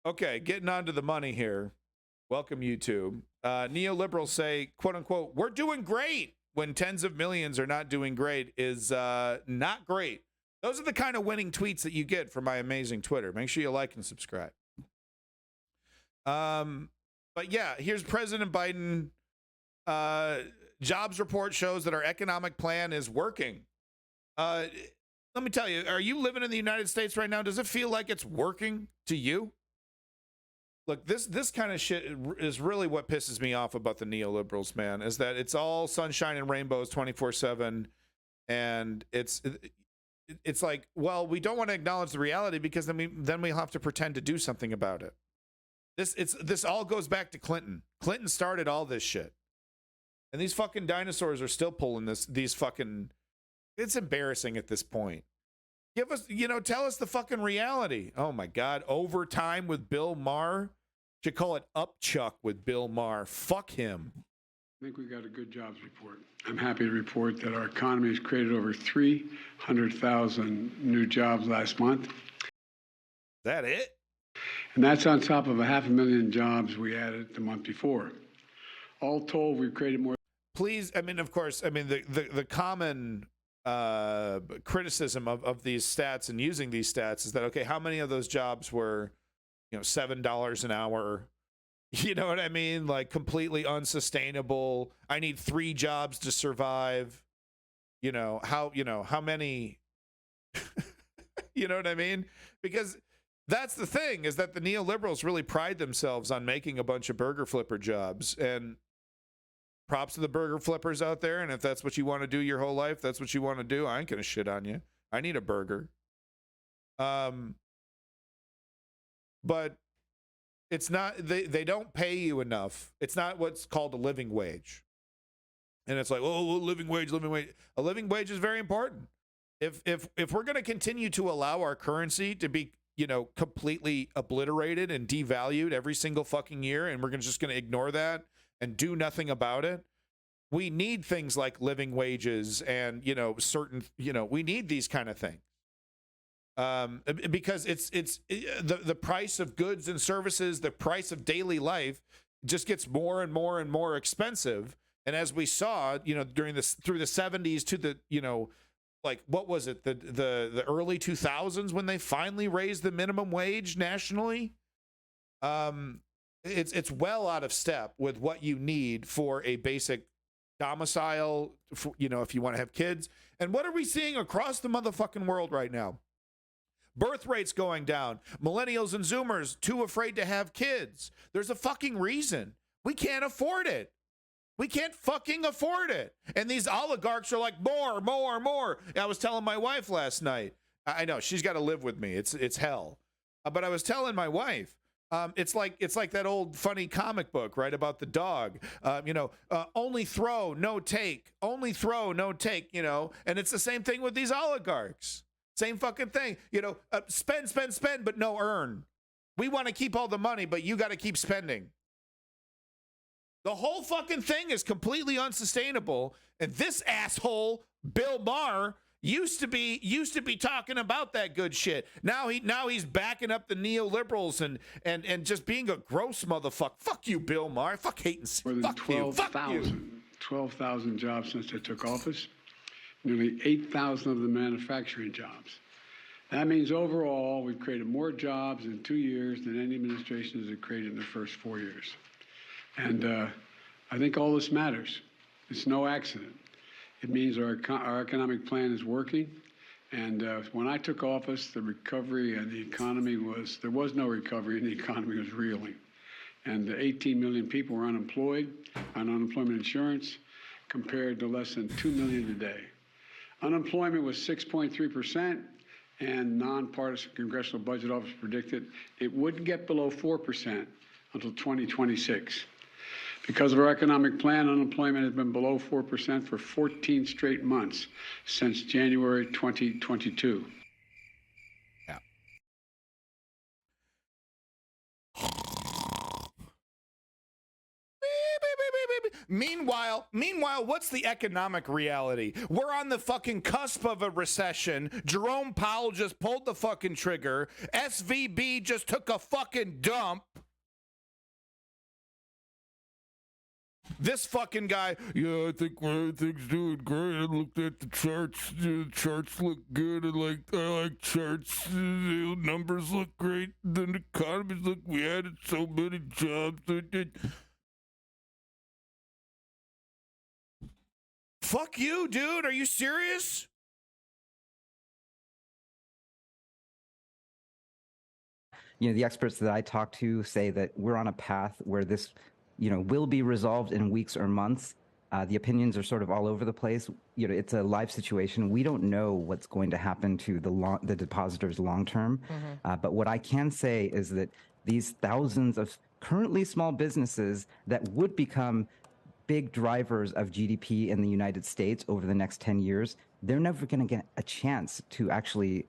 Okay, getting on to the money here. Welcome, YouTube. Neoliberals say, quote unquote, we're doing great when tens of millions are not doing great is not great. Those are the kind of winning tweets that you get from my amazing Twitter. Make sure you like and subscribe. But yeah, here's President Biden. Jobs report shows that our economic plan is working. Let me tell you, are you living in the United States right now? Does it feel like it's working to you? Look, this kind of shit is really what pisses me off about the neoliberals, man, is that it's all sunshine and rainbows 24/7. And it's like, well, we don't want to acknowledge the reality because then we'll have to pretend to do something about it. This all goes back to Clinton. Clinton started all this shit. And these fucking dinosaurs are still pulling these fucking, it's embarrassing at this point. Give us, tell us the fucking reality. Oh my God. Overtime with Bill Maher. Should call it Upchuck with Bill Maher. Fuck him. I think we got a good jobs report. I'm happy to report that our economy has created over 300,000 new jobs last month. Is that it? And that's on top of 500,000 jobs we added the month before. All told, we've created more. Please, of course, the common criticism of these stats and using these stats is that, okay, how many of those jobs were, $7 an hour? You know what I mean? Like completely unsustainable. I need 3 jobs to survive. How many, you know what I mean? Because that's the thing, is that the neoliberals really pride themselves on making a bunch of burger flipper jobs. And props to the burger flippers out there. And if that's what you want to do your whole life, that's what you want to do. I ain't going to shit on you. I need a burger. But it's not, they don't pay you enough. It's not what's called a living wage. And it's like, oh, living wage. A living wage is very important. If we're going to continue to allow our currency to be, completely obliterated and devalued every single fucking year, and we're just going to ignore that and do nothing about it, we need things like living wages and, certain, we need these kind of things. Because it's the price of goods and services, the price of daily life just gets more and more and more expensive. And as we saw, through the 70s to the, like, what was it, the early 2000s when they finally raised the minimum wage nationally, it's well out of step with what you need for a basic domicile, for, if you want to have kids. And what are we seeing across the motherfucking world right now? Birth rates going down. Millennials and Zoomers too afraid to have kids. There's a fucking reason. We can't afford it. We can't fucking afford it. And these oligarchs are like, more. I was telling my wife last night. I know, she's got to live with me. It's hell. But I was telling my wife, it's like that old funny comic book, right, about the dog. Only throw, no take. Only throw, no take, And it's the same thing with these oligarchs. Same fucking thing. Spend, but no earn. We want to keep all the money, but you got to keep spending. The whole fucking thing is completely unsustainable. And this asshole, Bill Maher, used to be talking about that good shit. Now he's backing up the neoliberals and just being a gross motherfucker. Fuck you, Bill Maher. Fuck hating. More than 12,000 jobs since I took office. Nearly 8,000 of the manufacturing jobs. That means overall, we've created more jobs in 2 years than any administration has created in the first 4 years. And I think all this matters. It's no accident. It means our economic plan is working. And when I took office, the recovery and the economy there was no recovery and the economy was reeling. And 18 million people were unemployed on unemployment insurance compared to less than 2 million today. Unemployment was 6.3%, and nonpartisan Congressional Budget Office predicted it wouldn't get below 4% until 2026. Because of our economic plan, unemployment has been below 4% for 14 straight months since January 2022. Yeah. Meanwhile, what's the economic reality? We're on the fucking cusp of a recession. Jerome Powell just pulled the fucking trigger. SVB just took a fucking dump. This fucking guy, yeah, I think everything's doing great. I looked at the charts. The charts look good. I like charts. The numbers look great. The economies look. We added so many jobs. Fuck you, dude. Are you serious? You know, the experts that I talk to say that we're on a path where this, you know, will be resolved in weeks or months. The opinions are sort of all over the place. You know, it's a live situation. We don't know what's going to happen to the depositors long term. But what I can say is that these thousands of currently small businesses that would become big drivers of GDP in the United States over the next 10 years, they're never going to get a chance to actually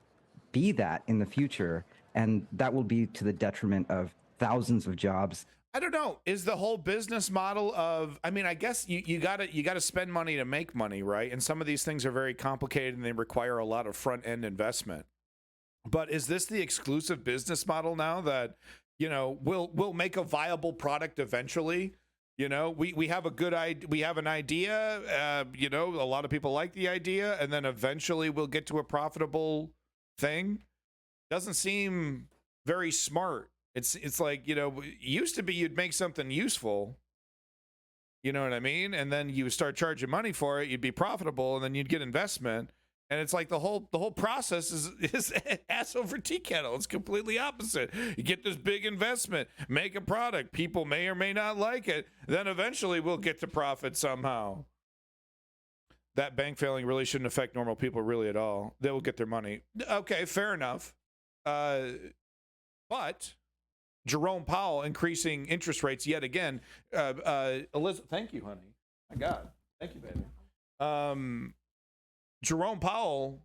be that in the future. And that will be to the detriment of thousands of jobs. I don't know. Is the whole business model of, I mean, I guess you gotta spend money to make money, right? And some of these things are very complicated and they require a lot of front end investment. But is this the exclusive business model now that, you know, we'll make a viable product eventually? You know, we have a good idea. We have an idea. You know, a lot of people like the idea, and then eventually we'll get to a profitable thing. Doesn't seem very smart. It's like, you know, it used to be you'd make something useful. You know what I mean? And then you start charging money for it. You'd be profitable, and then you'd get investment. And it's like the whole process is ass over tea kettle. It's completely opposite. You get this big investment, make a product. People may or may not like it. Then eventually we'll get to profit somehow. That bank failing really shouldn't affect normal people really at all. They will get their money. Okay, fair enough. But Jerome Powell increasing interest rates yet again. Elizabeth, thank you, honey. My God. Thank you, baby. Jerome Powell,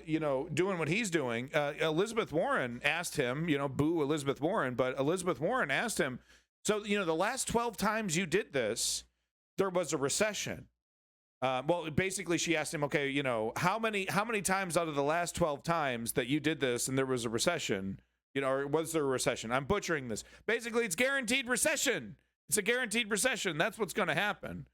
you know, doing what he's doing. Elizabeth Warren asked him, you know, boo Elizabeth Warren, but Elizabeth Warren asked him, so, you know, the last 12 times you did this, there was a recession. Well, basically she asked him, okay, you know, how many times out of the last 12 times that you did this and there was a recession, you know, or was there a recession? I'm butchering this. Basically, it's guaranteed recession. It's a guaranteed recession. That's what's going to happen.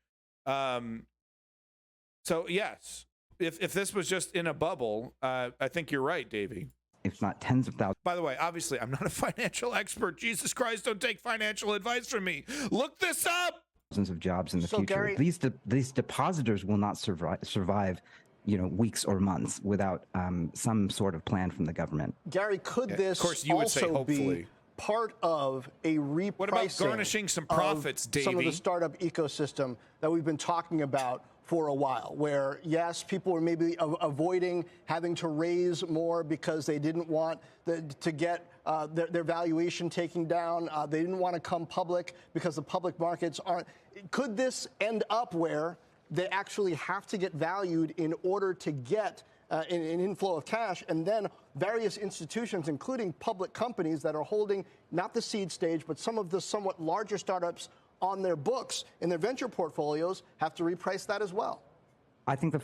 So, yes, if this was just in a bubble, I think you're right, Davey. If not tens of thousands. By the way, obviously, I'm not a financial expert. Jesus Christ, don't take financial advice from me. Look this up. Thousands of jobs in the future. Gary, these depositors will not survive, you know, weeks or months without some sort of plan from the government. Gary, could this of course you would say also hopefully be part of a repricing? What about garnishing some profits, Davey? Some of the startup ecosystem that we've been talking about for a while, where, yes, people were maybe avoiding having to raise more because they didn't want to get their valuation taken down. They didn't want to come public because the public markets aren't. Could this end up where they actually have to get valued in order to get an inflow of cash, and then various institutions, including public companies that are holding not the seed stage, but some of the somewhat larger startups on their books in their venture portfolios, have to reprice that as well? I think the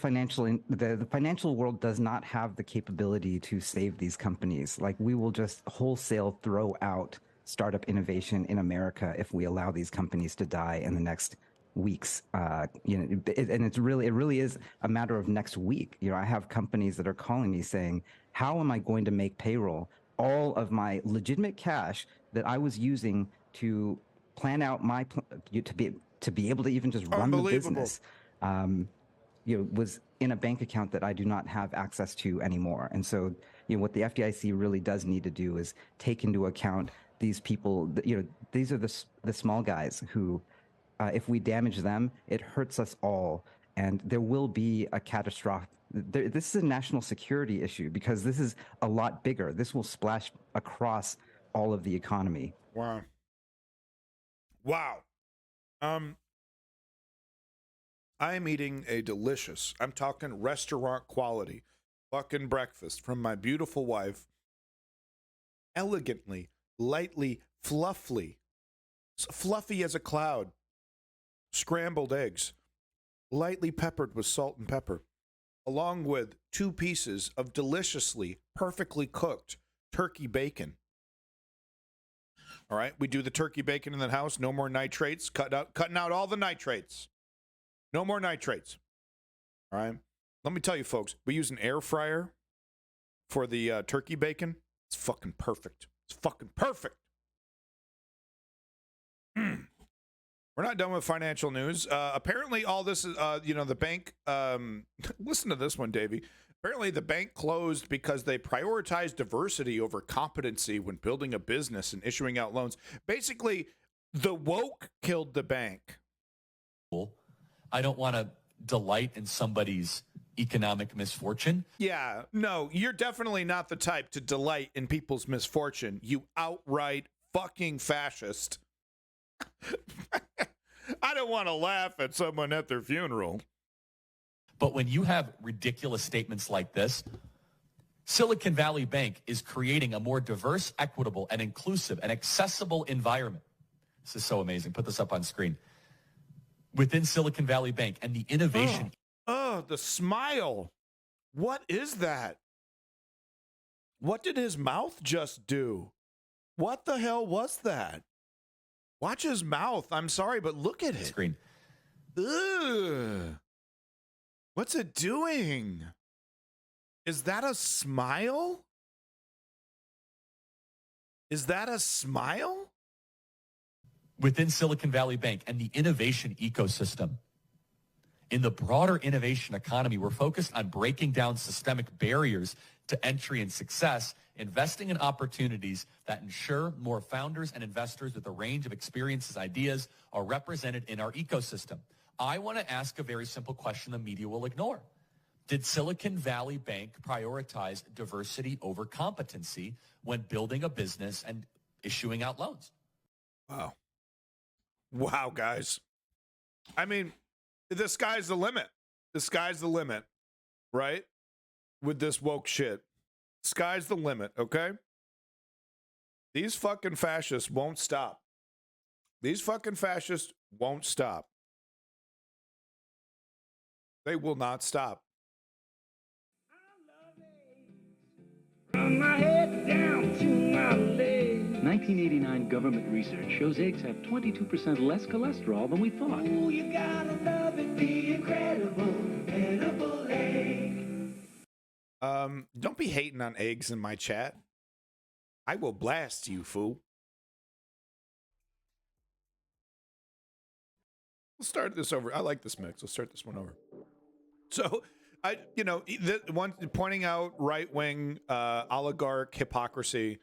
financial world does not have the capability to save these companies. Like, we will just wholesale throw out startup innovation in America if we allow these companies to die in the next weeks. You know, and it really is a matter of next week. You know, I have companies that are calling me saying, how am I going to make payroll? All of my legitimate cash that I was using to plan out my to be able to even just run the business, you know, was in a bank account that I do not have access to anymore. And so, you know, what the FDIC really does need to do is take into account these people. You know, these are the small guys who, if we damage them, it hurts us all, and there will be a catastrophe. This is a national security issue because this is a lot bigger. This will splash across all of the economy. Wow. I am eating a delicious, I'm talking restaurant quality, fucking breakfast from my beautiful wife. Elegantly, lightly, fluffy as a cloud. scrambled eggs, lightly peppered with salt and pepper, along with 2 pieces of deliciously, perfectly cooked turkey bacon. All right, we do the turkey bacon in the house. No more nitrates. Cutting out all the nitrates. No more nitrates. All right. Let me tell you, folks, we use an air fryer for the turkey bacon. It's fucking perfect. It's fucking perfect. We're not done with financial news. Apparently, all this is, the bank. Listen to this one, Davey. Apparently, the bank closed because they prioritized diversity over competency when building a business and issuing out loans. Basically, the woke killed the bank. I don't want to delight in somebody's economic misfortune. Yeah, no, you're definitely not the type to delight in people's misfortune, you outright fucking fascist. I don't want to laugh at someone at their funeral. But when you have ridiculous statements like this, Silicon Valley Bank is creating a more diverse, equitable, and inclusive and accessible environment. This is so amazing. Put this up on screen. Within Silicon Valley Bank and the innovation. Oh, the smile. What is that? What did his mouth just do? What the hell was that? Watch his mouth. I'm sorry, but look at it. Screen. Ugh. What's it doing? Is that a smile? Is that a smile? Within Silicon Valley Bank and the innovation ecosystem. In the broader innovation economy, we're focused on breaking down systemic barriers to entry and success, investing in opportunities that ensure more founders and investors with a range of experiences, ideas are represented in our ecosystem. I want to ask a very simple question the media will ignore. Did Silicon Valley Bank prioritize diversity over competency when building a business and issuing out loans? Wow. Wow, guys. I mean, the sky's the limit. The sky's the limit, right? With this woke shit. Sky's the limit, okay? These fucking fascists won't stop. These fucking fascists won't stop. They will not stop. From my head down to my legs. 1989 government research shows eggs have 22% less cholesterol than we thought. Ooh, you gotta love it, the incredible, edible egg. Don't be hating on eggs in my chat. I will blast you, fool. We'll start this over. I like this mix. Let's start this one over. So, one pointing out right-wing oligarch hypocrisy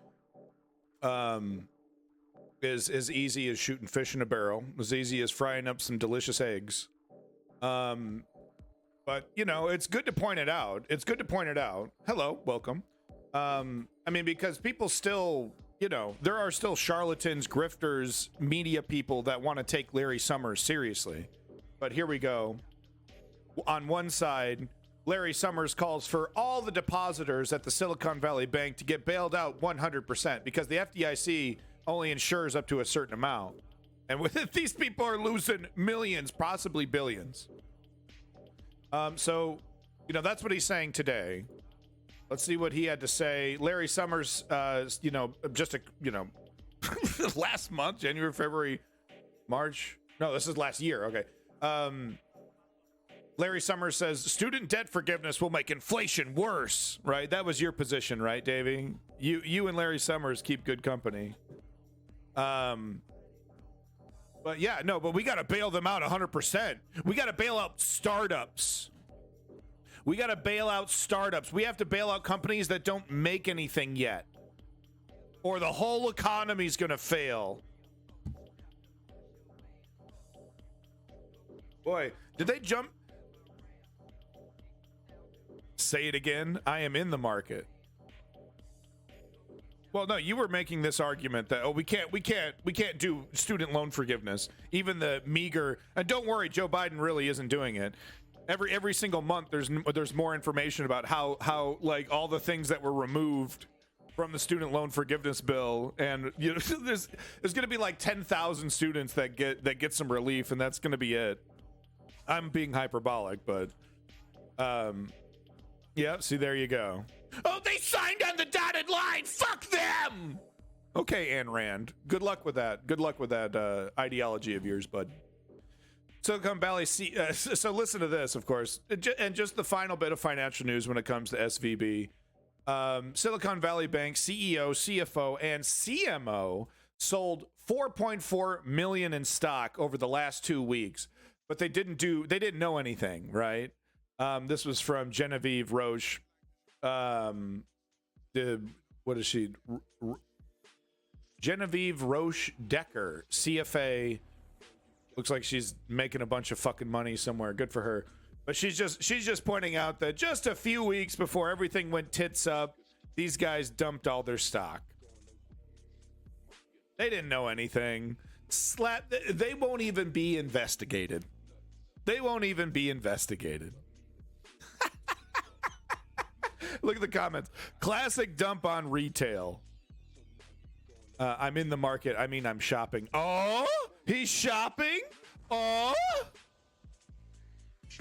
is as easy as shooting fish in a barrel, as easy as frying up some delicious eggs. But, it's good to point it out. It's good to point it out. Hello, welcome. Because people still, there are still charlatans, grifters, media people that want to take Larry Summers seriously. But here we go. On one side, Larry Summers calls for all the depositors at the Silicon Valley Bank to get bailed out 100% because the FDIC only insures up to a certain amount. And with it, these people are losing millions, possibly billions. So, that's what he's saying today. Let's see what he had to say. Larry Summers, last month, January, February, March. No, this is last year. Okay. Larry Summers says student debt forgiveness will make inflation worse, right? That was your position, right, Davey? You and Larry Summers keep good company. But we got to bail them out 100%. We got to bail out startups. We got to bail out startups. We have to bail out companies that don't make anything yet, or the whole economy's going to fail. Boy, did they jump? Say it again. I am in the market. Well, no, you were making this argument that we can't do student loan forgiveness, even the meager. And don't worry, Joe Biden really isn't doing it. Every single month, there's more information about how like all the things that were removed from the student loan forgiveness bill, and you know, there's going to be like 10,000 students that get some relief, and that's going to be it. I'm being hyperbolic, but yeah, see, there you go. Oh, they signed on the dotted line. Fuck them. Okay, Ayn Rand. Good luck with that. Good luck with that ideology of yours, bud. Silicon Valley. So listen to this, of course, and just the final bit of financial news when it comes to SVB. Silicon Valley Bank CEO, CFO, and CMO sold 4.4 million in stock over the last 2 weeks, but they didn't know anything, right? This was from Genevieve Roche. What is she? Genevieve Roche Decker, CFA. Looks like she's making a bunch of fucking money somewhere. Good for her. But she's just pointing out that just a few weeks before everything went tits up, these guys dumped all their stock. They didn't know anything. They won't even be investigated. They won't even be investigated. Look at the comments. Classic dump on retail. I'm in the market. I mean, I'm shopping. Oh, he's shopping? Oh.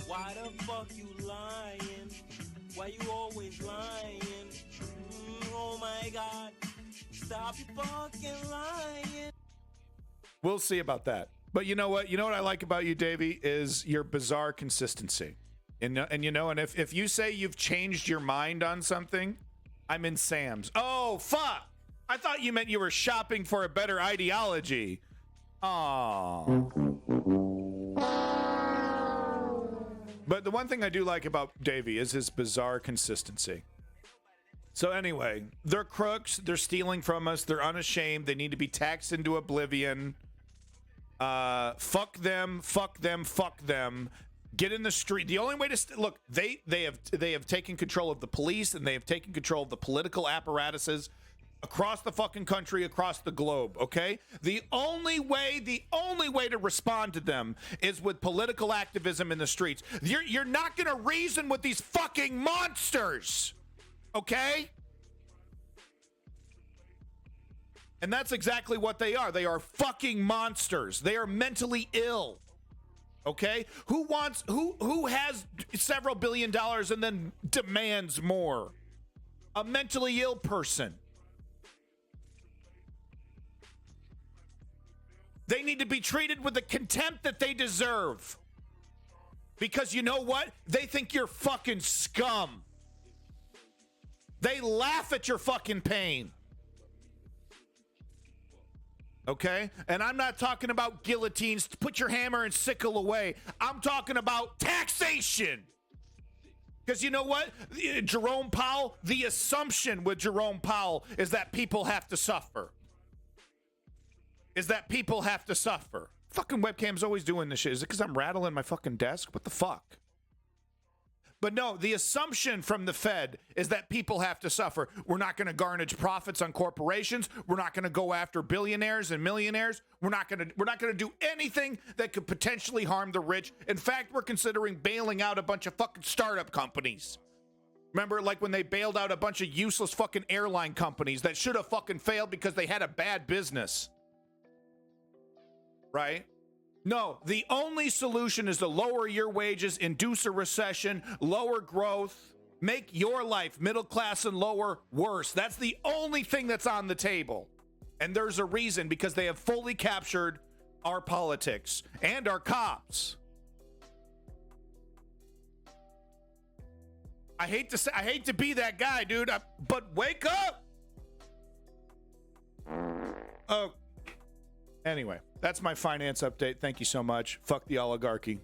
Why the fuck you lying? Why you always lying? Oh my God. Stop your fucking lying. We'll see about that. But you know what? You know what I like about you, Davey, is your bizarre consistency. And if you say you've changed your mind on something, I'm in Sam's. Oh, fuck. I thought you meant you were shopping for a better ideology. Aww. But the one thing I do like about Davey is his bizarre consistency. So anyway, they're crooks. They're stealing from us. They're unashamed. They need to be taxed into oblivion. Fuck them. Fuck them. Fuck them. Get in the street. The only way to look, they have taken control of the police, and they have taken control of the political apparatuses across the fucking country, across the globe, okay? The only way to respond to them is with political activism in the streets. You're not going to reason with these fucking monsters, okay? And that's exactly what they are. They are fucking monsters. They are mentally ill. Okay? Who has several $1 billion and then demands more? A mentally ill person. They need to be treated with the contempt that they deserve. Because you know what? They think you're fucking scum. They laugh at your fucking pain. Okay? And I'm not talking about guillotines. Put your hammer and sickle away. I'm talking about taxation. Because you know what? Jerome Powell, the assumption with Jerome Powell is that people have to suffer. Fucking webcam's always doing this shit. Is it because I'm rattling my fucking desk? What the fuck? But no, the assumption from the Fed is that people have to suffer. We're not going to garnish profits on corporations. We're not going to go after billionaires and millionaires. We're not going to do anything that could potentially harm the rich. In fact, we're considering bailing out a bunch of fucking startup companies. Remember, like when they bailed out a bunch of useless fucking airline companies that should have fucking failed because they had a bad business. Right? No, the only solution is to lower your wages, induce a recession, lower growth, make your life, middle class and lower, worse. That's the only thing that's on the table. And there's a reason, because they have fully captured our politics and our cops. I hate to be that guy, dude, but wake up. Oh. Anyway, that's my finance update. Thank you so much. Fuck the oligarchy.